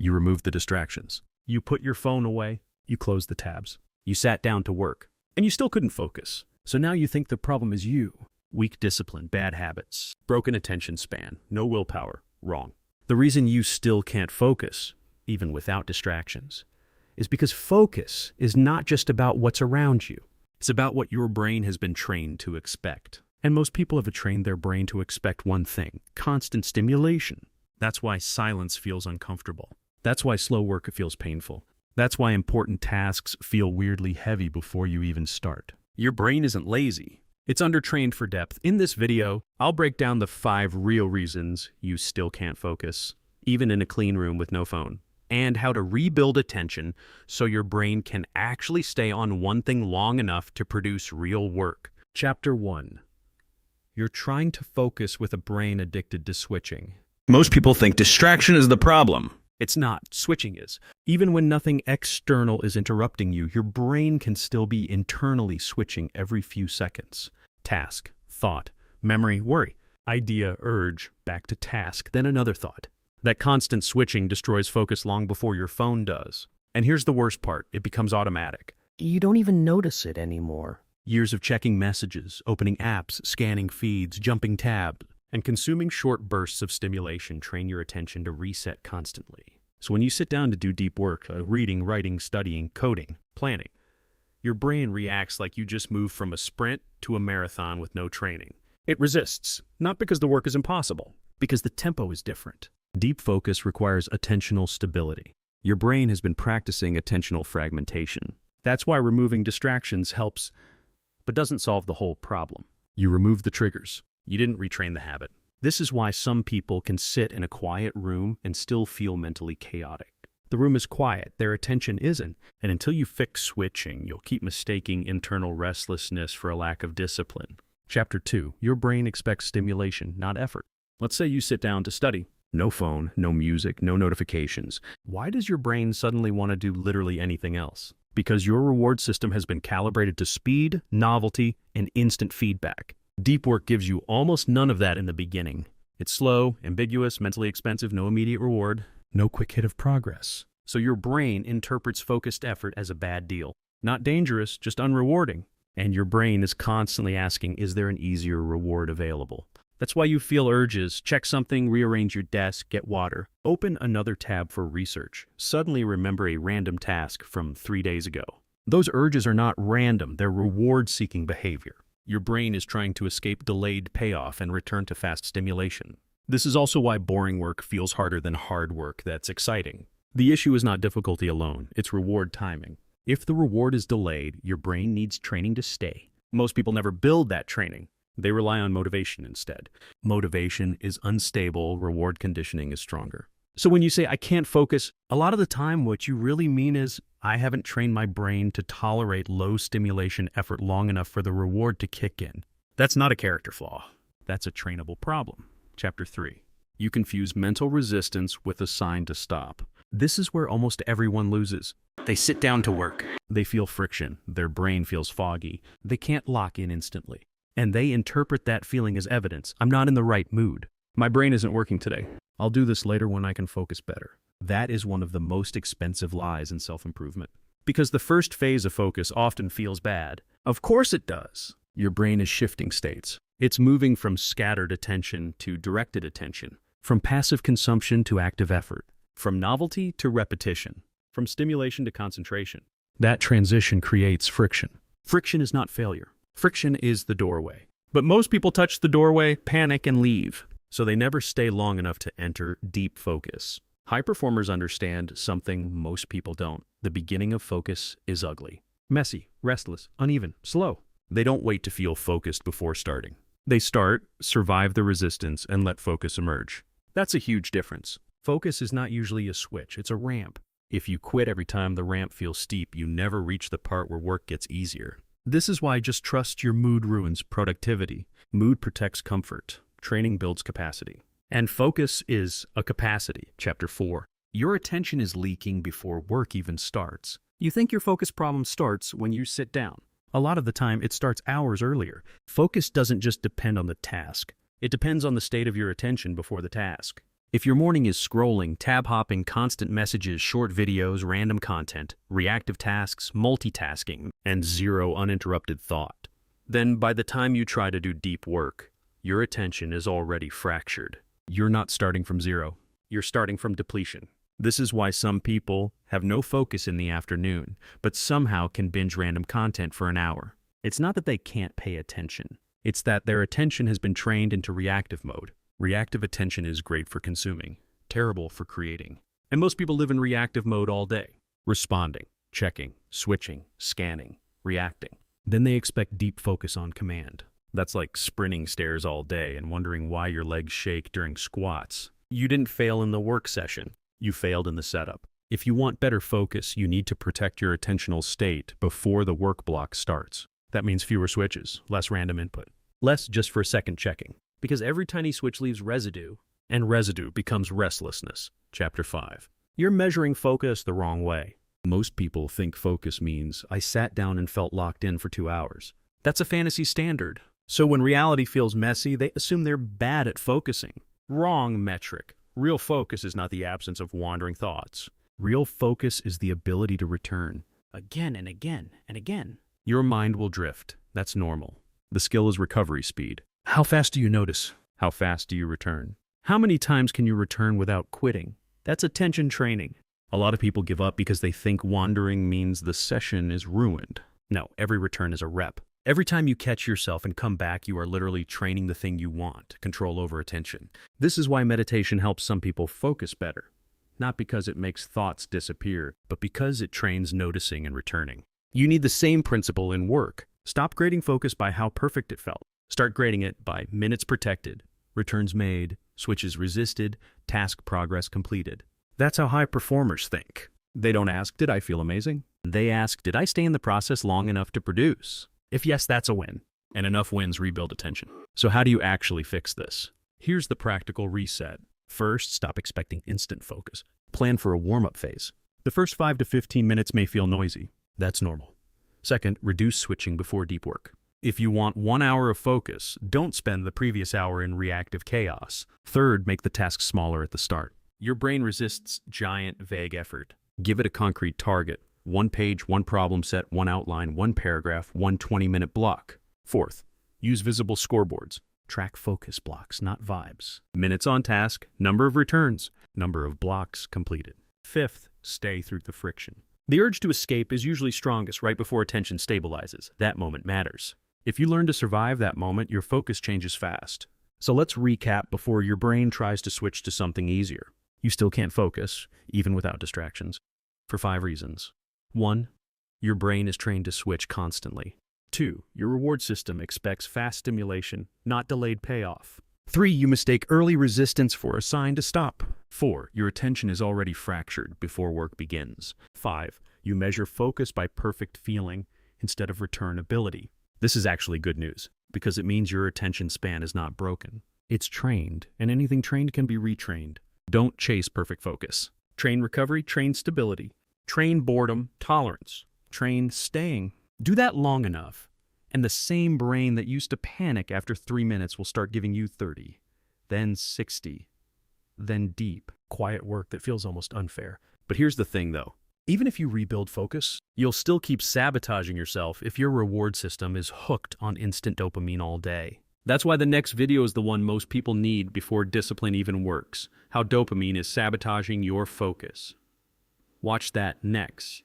You removed the distractions. You put your phone away. You closed the tabs. You sat down to work. And you still couldn't focus. So now you think the problem is you. Weak discipline, bad habits, broken attention span, no willpower. Wrong. The reason you still can't focus, even without distractions, is because focus is not just about what's around you. It's about what your brain has been trained to expect. And most people have trained their brain to expect one thing: constant stimulation. That's why silence feels uncomfortable. That's why slow work feels painful. That's why important tasks feel weirdly heavy before you even start. Your brain isn't lazy. It's undertrained for depth. In this video, I'll break down the 5 real reasons you still can't focus, even in a clean room with no phone, and how to rebuild attention so your brain can actually stay on one thing long enough to produce real work. Chapter 1. You're trying to focus with a brain addicted to switching. Most people think distraction is the problem. It's not. Switching is. Even when nothing external is interrupting you, your brain can still be internally switching every few seconds. Task, thought, memory, worry, idea, urge, back to task, then another thought. That constant switching destroys focus long before your phone does. And here's the worst part: it becomes automatic. You don't even notice it anymore. Years of checking messages, opening apps, scanning feeds, jumping tabs, and consuming short bursts of stimulation train your attention to reset constantly. So when you sit down to do deep work, reading, writing, studying, coding, planning, your brain reacts like you just moved from a sprint to a marathon with no training. It resists, not because the work is impossible, because the tempo is different. Deep focus requires attentional stability. Your brain has been practicing attentional fragmentation. That's why removing distractions helps, but doesn't solve the whole problem. You remove the triggers. You didn't retrain the habit. This is why some people can sit in a quiet room and still feel mentally chaotic. The room is quiet, their attention isn't, and until you fix switching, you'll keep mistaking internal restlessness for a lack of discipline. Chapter 2. Your brain expects stimulation, not effort. Let's say you sit down to study. No phone, no music, no notifications. Why does your brain suddenly want to do literally anything else? Because your reward system has been calibrated to speed, novelty, and instant feedback. Deep work gives you almost none of that in the beginning. It's slow, ambiguous, mentally expensive, no immediate reward, no quick hit of progress. So your brain interprets focused effort as a bad deal. Not dangerous, just unrewarding. And your brain is constantly asking, is there an easier reward available? That's why you feel urges: check something, rearrange your desk, get water, open another tab for research, suddenly remember a random task from 3 days ago. Those urges are not random, they're reward-seeking behavior. Your brain is trying to escape delayed payoff and return to fast stimulation. This is also why boring work feels harder than hard work that's exciting. The issue is not difficulty alone, it's reward timing. If the reward is delayed, your brain needs training to stay. Most people never build that training. They rely on motivation instead. Motivation is unstable, reward conditioning is stronger. So when you say, I can't focus, a lot of the time what you really mean is, I haven't trained my brain to tolerate low stimulation effort long enough for the reward to kick in. That's not a character flaw. That's a trainable problem. Chapter 3. You confuse mental resistance with a sign to stop. This is where almost everyone loses. They sit down to work. They feel friction. Their brain feels foggy. They can't lock in instantly. And they interpret that feeling as evidence. I'm not in the right mood. My brain isn't working today. I'll do this later when I can focus better. That is one of the most expensive lies in self-improvement. Because the first phase of focus often feels bad. Of course it does. Your brain is shifting states. It's moving from scattered attention to directed attention, from passive consumption to active effort, from novelty to repetition, from stimulation to concentration. That transition creates friction. Friction is not failure. Friction is the doorway. But most people touch the doorway, panic, and leave. So they never stay long enough to enter deep focus. High performers understand something most people don't. The beginning of focus is ugly. Messy, restless, uneven, slow. They don't wait to feel focused before starting. They start, survive the resistance, and let focus emerge. That's a huge difference. Focus is not usually a switch, it's a ramp. If you quit every time the ramp feels steep, you never reach the part where work gets easier. This is why just trust your mood ruins productivity. Mood protects comfort. Training builds capacity. And focus is a capacity. Chapter 4. Your attention is leaking before work even starts. You think your focus problem starts when you sit down. A lot of the time, it starts hours earlier. Focus doesn't just depend on the task. It depends on the state of your attention before the task. If your morning is scrolling, tab hopping, constant messages, short videos, random content, reactive tasks, multitasking, and zero uninterrupted thought, then by the time you try to do deep work, your attention is already fractured. You're not starting from zero. You're starting from depletion. This is why some people have no focus in the afternoon, but somehow can binge random content for an hour. It's not that they can't pay attention. It's that their attention has been trained into reactive mode. Reactive attention is great for consuming, terrible for creating. And most people live in reactive mode all day, responding, checking, switching, scanning, reacting. Then they expect deep focus on command. That's like sprinting stairs all day and wondering why your legs shake during squats. You didn't fail in the work session. You failed in the setup. If you want better focus, you need to protect your attentional state before the work block starts. That means fewer switches, less random input, less just for a second checking. Because every tiny switch leaves residue, and residue becomes restlessness. Chapter 5. You're measuring focus the wrong way. Most people think focus means, I sat down and felt locked in for 2 hours. That's a fantasy standard. So when reality feels messy, they assume they're bad at focusing. Wrong metric. Real focus is not the absence of wandering thoughts. Real focus is the ability to return. Again and again and again. Your mind will drift. That's normal. The skill is recovery speed. How fast do you notice? How fast do you return? How many times can you return without quitting? That's attention training. A lot of people give up because they think wandering means the session is ruined. No, every return is a rep. Every time you catch yourself and come back, you are literally training the thing you want, control over attention. This is why meditation helps some people focus better. Not because it makes thoughts disappear, but because it trains noticing and returning. You need the same principle in work. Stop grading focus by how perfect it felt. Start grading it by minutes protected, returns made, switches resisted, task progress completed. That's how high performers think. They don't ask, did I feel amazing? They ask, did I stay in the process long enough to produce? If yes, that's a win. And enough wins rebuild attention. So how do you actually fix this? Here's the practical reset. First, stop expecting instant focus. Plan for a warm-up phase. The first 5 to 15 minutes may feel noisy. That's normal. Second, reduce switching before deep work. If you want 1 hour of focus, don't spend the previous hour in reactive chaos. Third, make the task smaller at the start. Your brain resists giant, vague effort. Give it a concrete target. 1 page, 1 problem set, 1 outline, 1 paragraph, 1 20-minute block. Fourth, use visible scoreboards. Track focus blocks, not vibes. Minutes on task, number of returns, number of blocks completed. Fifth, stay through the friction. The urge to escape is usually strongest right before attention stabilizes. That moment matters. If you learn to survive that moment, your focus changes fast. So let's recap before your brain tries to switch to something easier. You still can't focus, even without distractions, for 5 reasons. 1. Your brain is trained to switch constantly. 2. Your reward system expects fast stimulation, not delayed payoff. 3. You mistake early resistance for a sign to stop. 4. Your attention is already fractured before work begins. 5. You measure focus by perfect feeling instead of return ability. This is actually good news, because it means your attention span is not broken. It's trained, and anything trained can be retrained. Don't chase perfect focus. Train recovery, train stability. Train boredom, tolerance. Train staying. Do that long enough, and the same brain that used to panic after 3 minutes will start giving you 30, then 60, then deep, quiet work that feels almost unfair. But here's the thing, though. Even if you rebuild focus, you'll still keep sabotaging yourself if your reward system is hooked on instant dopamine all day. That's why the next video is the one most people need before discipline even works. How dopamine is sabotaging your focus. Watch that next.